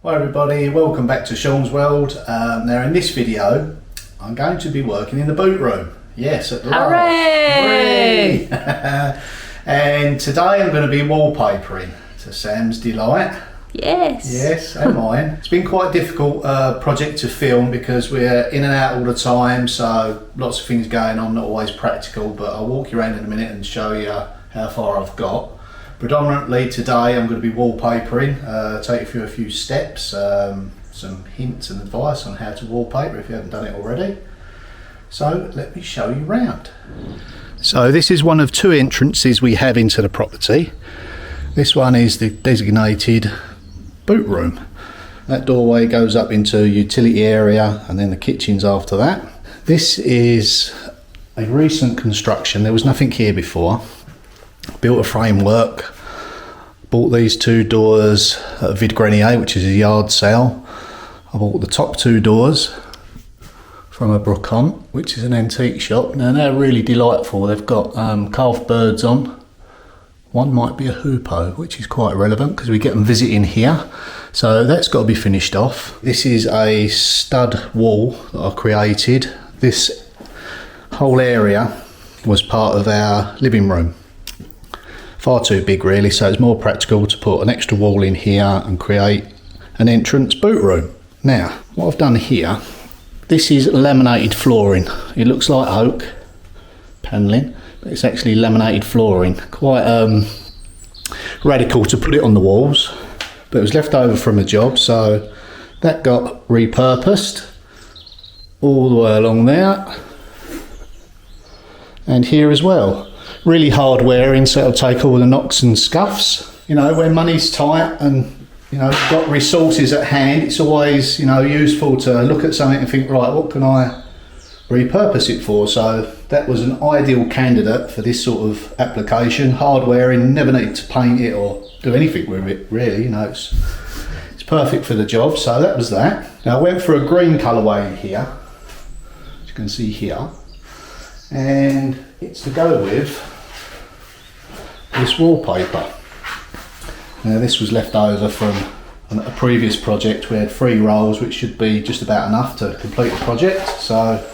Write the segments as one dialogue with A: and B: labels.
A: Hi everybody, welcome back to Sean's World. Now in this video I'm going to be working in the boot room. Yes, at last.
B: Hooray!
A: And today I'm going to be wallpapering to Sam's delight.
B: Yes.
A: Yes, and mine. It's been quite a difficult project to film because we're in and out all the time, so lots of things going on, not always practical, but I'll walk you around in a minute and show you how far I've got. Predominantly today I'm going to be wallpapering, take you through a few steps, some hints and advice on how to wallpaper if you haven't done it already. So let me show you round. So this is one of two entrances we have into the property. This one is the designated boot room. That doorway goes up into a utility area and then the kitchen's after that. This is a recent construction, there was nothing here before. Built a framework, bought these two doors at Vide Grenier, which is a yard sale. I bought the top two doors from a Brocante, which is an antique shop. Now they're really delightful. They've got carved birds on. One might be a hoopoe, which is quite relevant because we get them visiting here. So that's got to be finished off. This is a stud wall that I created. This whole area was part of our living room. Far too big really, so it's more practical to put an extra wall in here and create an entrance boot room. Now, what I've done here, this is laminated flooring. It looks like oak panelling, but it's actually laminated flooring. Quite radical to put it on the walls, but it was left over from a job, so that got repurposed all the way along there and here as well. Really hard wearing, so it'll take all the knocks and scuffs. You know, when money's tight and you've got resources at hand, it's always useful to look at something and think, right, what can I repurpose it for? So that was an ideal candidate for this sort of application. Hard wearing, never need to paint it or do anything with it really. It's perfect for the job. So that was that. Now I went for a green colourway in here, as you can see here, and it's to go with this wallpaper. Now this was left over from a previous project. We had 3 rolls, which should be just about enough to complete the project, so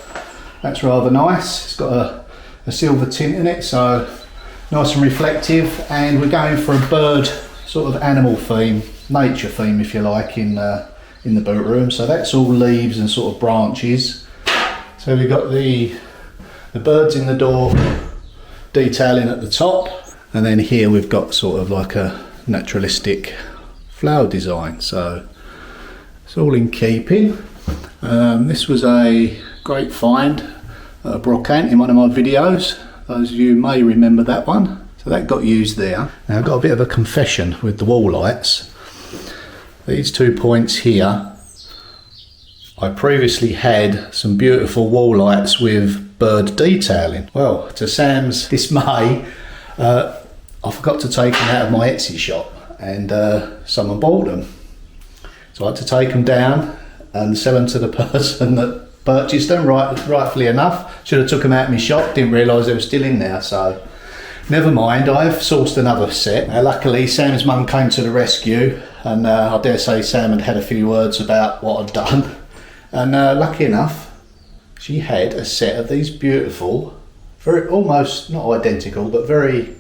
A: that's rather nice. It's got a silver tint in it, so nice and reflective, and we're going for a bird sort of animal theme, nature theme if you like, in the boot room. So that's all leaves and sort of branches. So we've got the birds in the door detailing at the top, and then here we've got sort of like a naturalistic flower design, so it's all in keeping. This was a great find at a Brocante in one of my videos. Those of you may remember that one. So that got used there. Now I've got a bit of a confession with the wall lights. These 2 points here, I previously had some beautiful wall lights with bird detailing. Well, to Sam's dismay, I forgot to take them out of my Etsy shop, and someone bought them. So I had to take them down and sell them to the person that purchased them, rightfully enough. Should have took them out of my shop, didn't realise they were still in there, so never mind. I've sourced another set. Luckily Sam's mum came to the rescue, and I dare say Sam had a few words about what I'd done, and lucky enough she had a set of these beautiful, very almost not identical, but very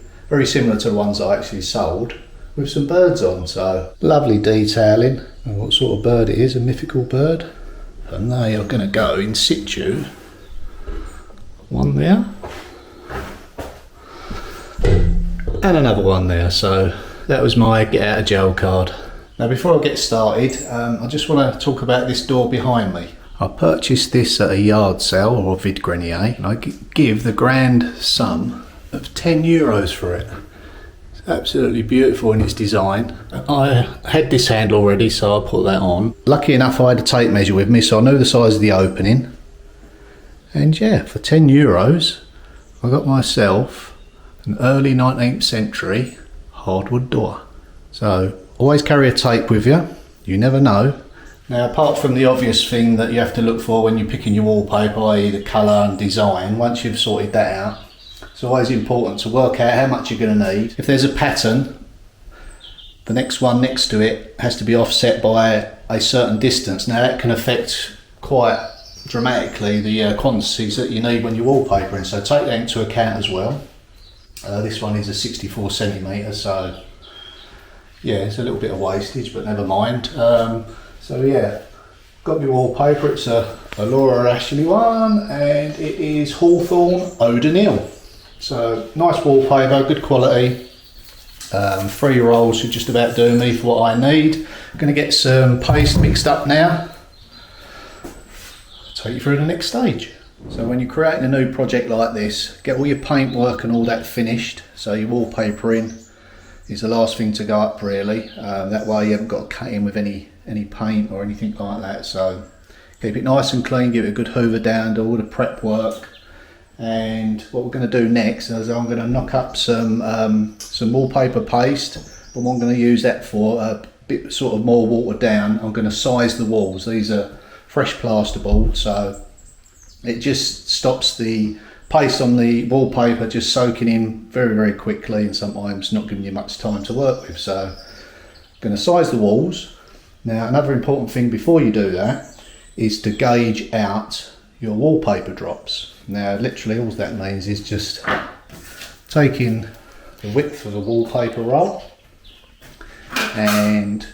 A: similar to the ones I actually sold, with some birds on. So lovely detailing, and what sort of bird it is, a mythical bird. And they are going to go in situ. One there, and another one there. So that was my get out of jail card. Now before I get started, I just want to talk about this door behind me. I purchased this at a yard sale or Vide Grenier, and I give the grand sum of €10 for it. It's absolutely beautiful in its design. I had this handle already, so I put that on. Lucky enough I had a tape measure with me, so I knew the size of the opening. And yeah, for €10 I got myself an early 19th century hardwood door. So always carry a tape with you, you never know. Now apart from the obvious thing that you have to look for when you're picking your wallpaper, i.e. the colour and design, once you've sorted that out, it's always important to work out how much you're going to need. If there's a pattern, the next one next to it has to be offset by a certain distance. Now that can affect quite dramatically the quantities that you need when you're wallpapering, so take that into account as well. This one is a 64 centimetre, so yeah, it's a little bit of wastage, but never mind. So yeah, got my wallpaper. It's a Laura Ashley one, and it is Hawthorne Eau de Nil. So nice wallpaper, good quality. 3 rolls should just about do me for what I need. I'm going to get some paste mixed up now. I'll take you through the next stage. So when you're creating a new project like this, get all your paintwork and all that finished. So your wallpapering is the last thing to go up really. That way you haven't got to cut in with any paint or anything like that. So keep it nice and clean, give it a good hoover down, do all the prep work. And what we're going to do next is I'm going to knock up some wallpaper paste, but what I'm going to use that for a bit sort of more watered down. I'm going to size the walls. These are fresh plasterboard, so it just stops the paste on the wallpaper just soaking in very, very quickly, and sometimes not giving you much time to work with. So I'm going to size the walls. Now another important thing before you do that is to gauge out your wallpaper drops. Now literally all that means is just taking the width of the wallpaper roll, and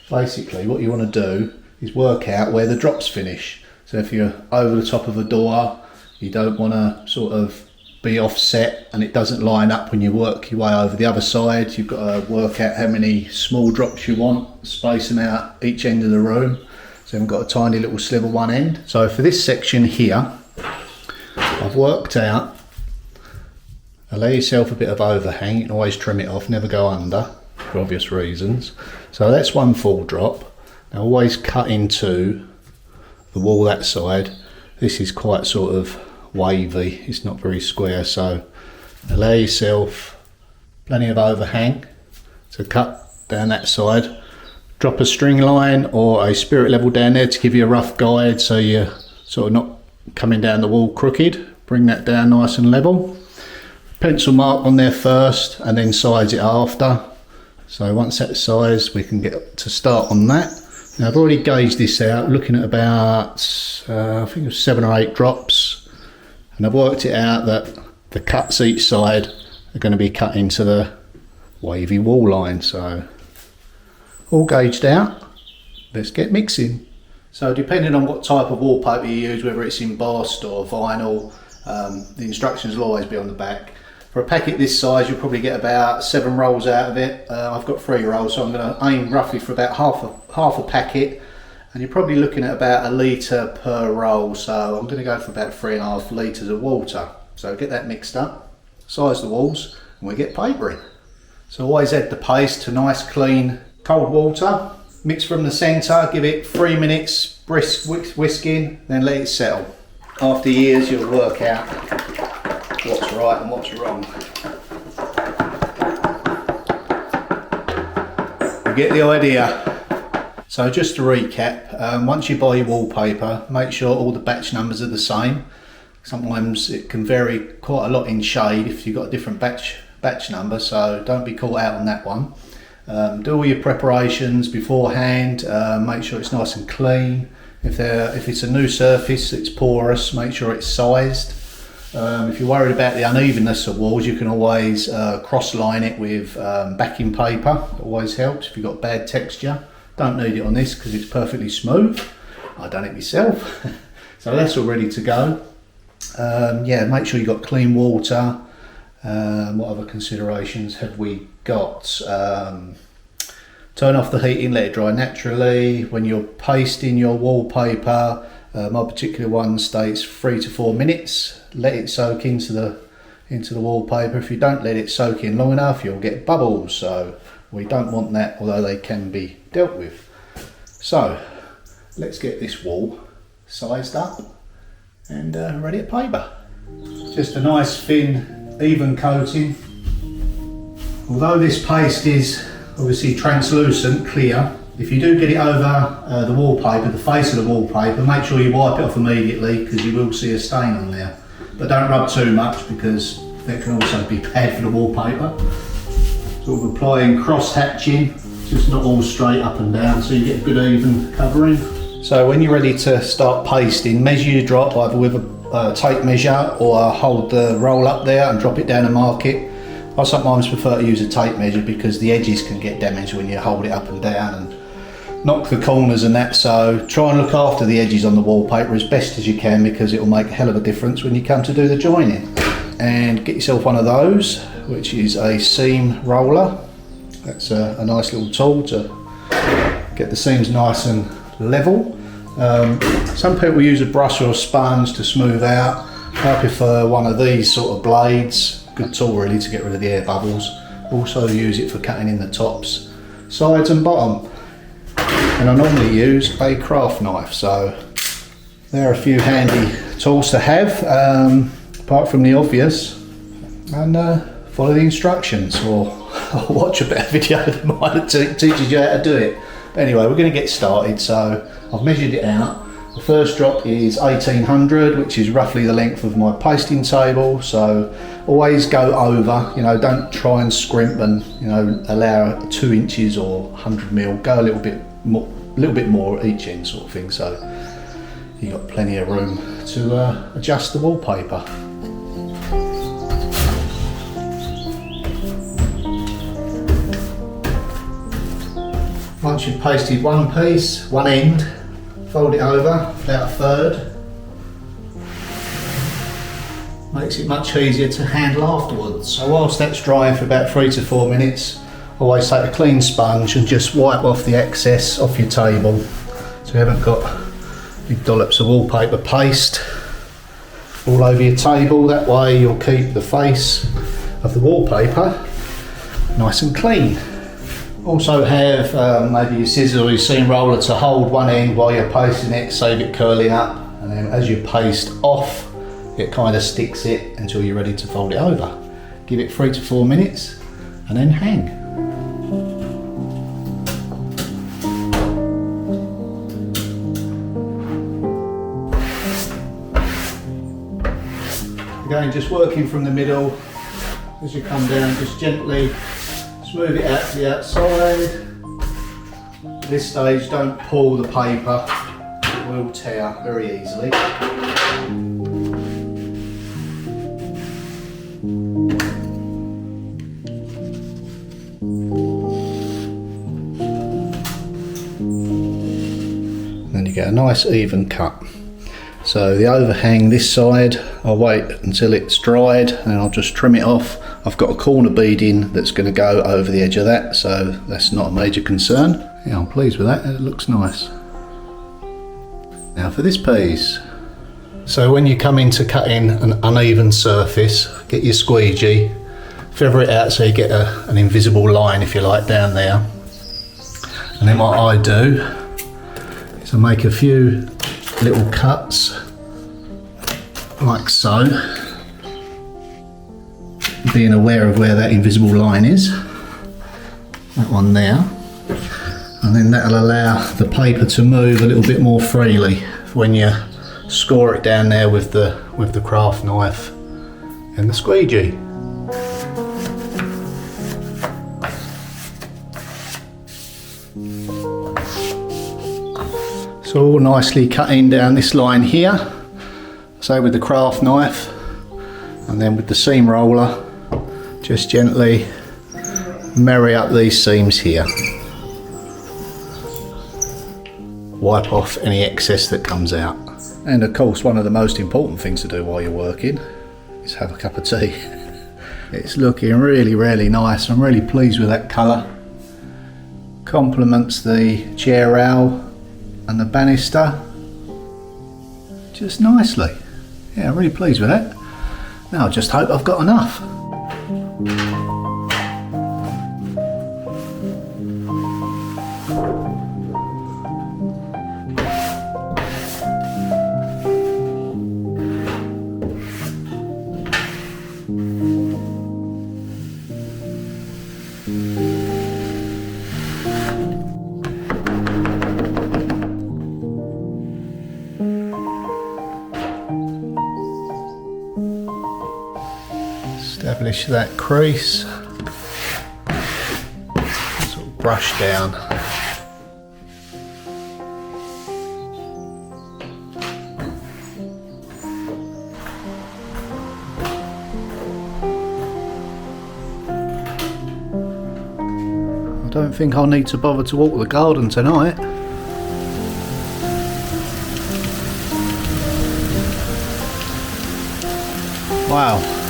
A: basically what you want to do is work out where the drops finish. So if you're over the top of a door, you don't want to sort of be offset and it doesn't line up when you work your way over the other side. You've got to work out how many small drops you want, space them out each end of the room, so I've got a tiny little sliver one end. So for this section here, I've worked out, allow yourself a bit of overhang. You can always trim it off, never go under for obvious reasons. So that's one full drop. Now always cut into the wall that side. This is quite sort of wavy, it's not very square, so allow yourself plenty of overhang to cut down that side. Drop a string line or a spirit level down there to give you a rough guide, so you're sort of not coming down the wall crooked. Bring that down nice and level. Pencil mark on there first and then size it after. So once that's sized, we can get to start on that. Now I've already gauged this out, looking at about I think it was 7 or 8 drops, and I've worked it out that the cuts each side are going to be cut into the wavy wall line. So all gauged out, let's get mixing. So depending on what type of wallpaper you use, whether it's embossed or vinyl, the instructions will always be on the back. For a packet this size, you'll probably get about 7 rolls out of it. I've got 3 rolls, so I'm going to aim roughly for about half a packet, and you're probably looking at about 1 litre per roll. So I'm going to go for about 3.5 litres of water. So get that mixed up, size the walls, and we get papering. So always add the paste to nice clean cold water. Mix from the centre, give it 3 minutes brisk whisking, then let it settle. After years you'll work out what's right and what's wrong. You get the idea. So just to recap, once you buy your wallpaper, make sure all the batch numbers are the same. Sometimes it can vary quite a lot in shade if you've got a different batch number, so don't be caught out on that one. Do all your preparations beforehand, make sure it's nice and clean. If it's a new surface, it's porous, make sure it's sized. If you're worried about the unevenness of walls, you can always cross line it with backing paper. It always helps if you've got bad texture. Don't need it on this because it's perfectly smooth. I've done it myself. So that's all ready to go. Yeah, make sure you've got clean water. What other considerations have we got? Turn off the heating, let it dry naturally. When you're pasting your wallpaper, my particular one states 3 to 4 minutes. Let it soak into the wallpaper. If you don't let it soak in long enough, you'll get bubbles. So we don't want that, although they can be dealt with. So let's get this wall sized up and ready to paper. Just a nice thin, even coating. Although this paste is obviously translucent, clear, if you do get it over the wallpaper, the face of the wallpaper, make sure you wipe it off immediately because you will see a stain on there. But don't rub too much because that can also be bad for the wallpaper. Sort of applying cross hatching just not all straight up and down, so you get a good even covering. So when you're ready to start pasting, measure your drop either with a tape measure or hold the roll up there and drop it down and mark it. I sometimes prefer to use a tape measure because the edges can get damaged when you hold it up and down and knock the corners and that, so try and look after the edges on the wallpaper as best as you can because it will make a hell of a difference when you come to do the joining. And get yourself one of those, which is a seam roller. That's a nice little tool to get the seams nice and level. Some people use a brush or a sponge to smooth out. I prefer one of these sort of blades. Good tool really to get rid of the air bubbles. Also use it for cutting in the tops, sides and bottom. And I normally use a craft knife, so there are a few handy tools to have, apart from the obvious. And follow the instructions or watch a better video that might teaches you how to do it. Anyway, we're going to get started, so I've measured it out. The first drop is 1800, which is roughly the length of my pasting table, so always go over, you know, don't try and scrimp and, you know, allow 2 inches or 100 mil, go a little bit more at each end sort of thing, so you've got plenty of room to adjust the wallpaper. Once you've pasted one piece, one end, fold it over about a third. Makes it much easier to handle afterwards. So whilst that's drying for about 3 to 4 minutes, always take a clean sponge and just wipe off the excess off your table so you haven't got big dollops of wallpaper paste all over your table. That way you'll keep the face of the wallpaper nice and clean. Also have maybe your scissors or your seam roller to hold one end while you're pasting it, save it curling up, and then as you paste off it kind of sticks it until you're ready to fold it over. Give it 3 to 4 minutes and then hang. Again, just working from the middle as you come down, just gently smooth it out to the outside. At this stage, don't pull the paper, it will tear very easily. Then you get a nice even cut. So the overhang this side, I'll wait until it's dried and I'll just trim it off. I've got a corner beading that's going to go over the edge of that, so that's not a major concern. Yeah, I'm pleased with that, it looks nice. Now for this piece. So when you come in to cut in an uneven surface, get your squeegee, feather it out so you get an invisible line, if you like, down there. And then what I do is I make a few little cuts like so, being aware of where that invisible line is, that one there, and then that'll allow the paper to move a little bit more freely when you score it down there with the craft knife and the squeegee. So all nicely cutting down this line here, so with the craft knife, and then with the seam roller just gently marry up these seams here. Wipe off any excess that comes out. And of course one of the most important things to do while you're working is have a cup of tea. It's looking really, really nice. I'm really pleased with that colour. Complements the chair rail and the banister just nicely. Yeah, I'm really pleased with that. Now I just hope I've got enough. Establish that crease, sort of brush down. I don't think I'll need to bother to water the garden tonight. Wow.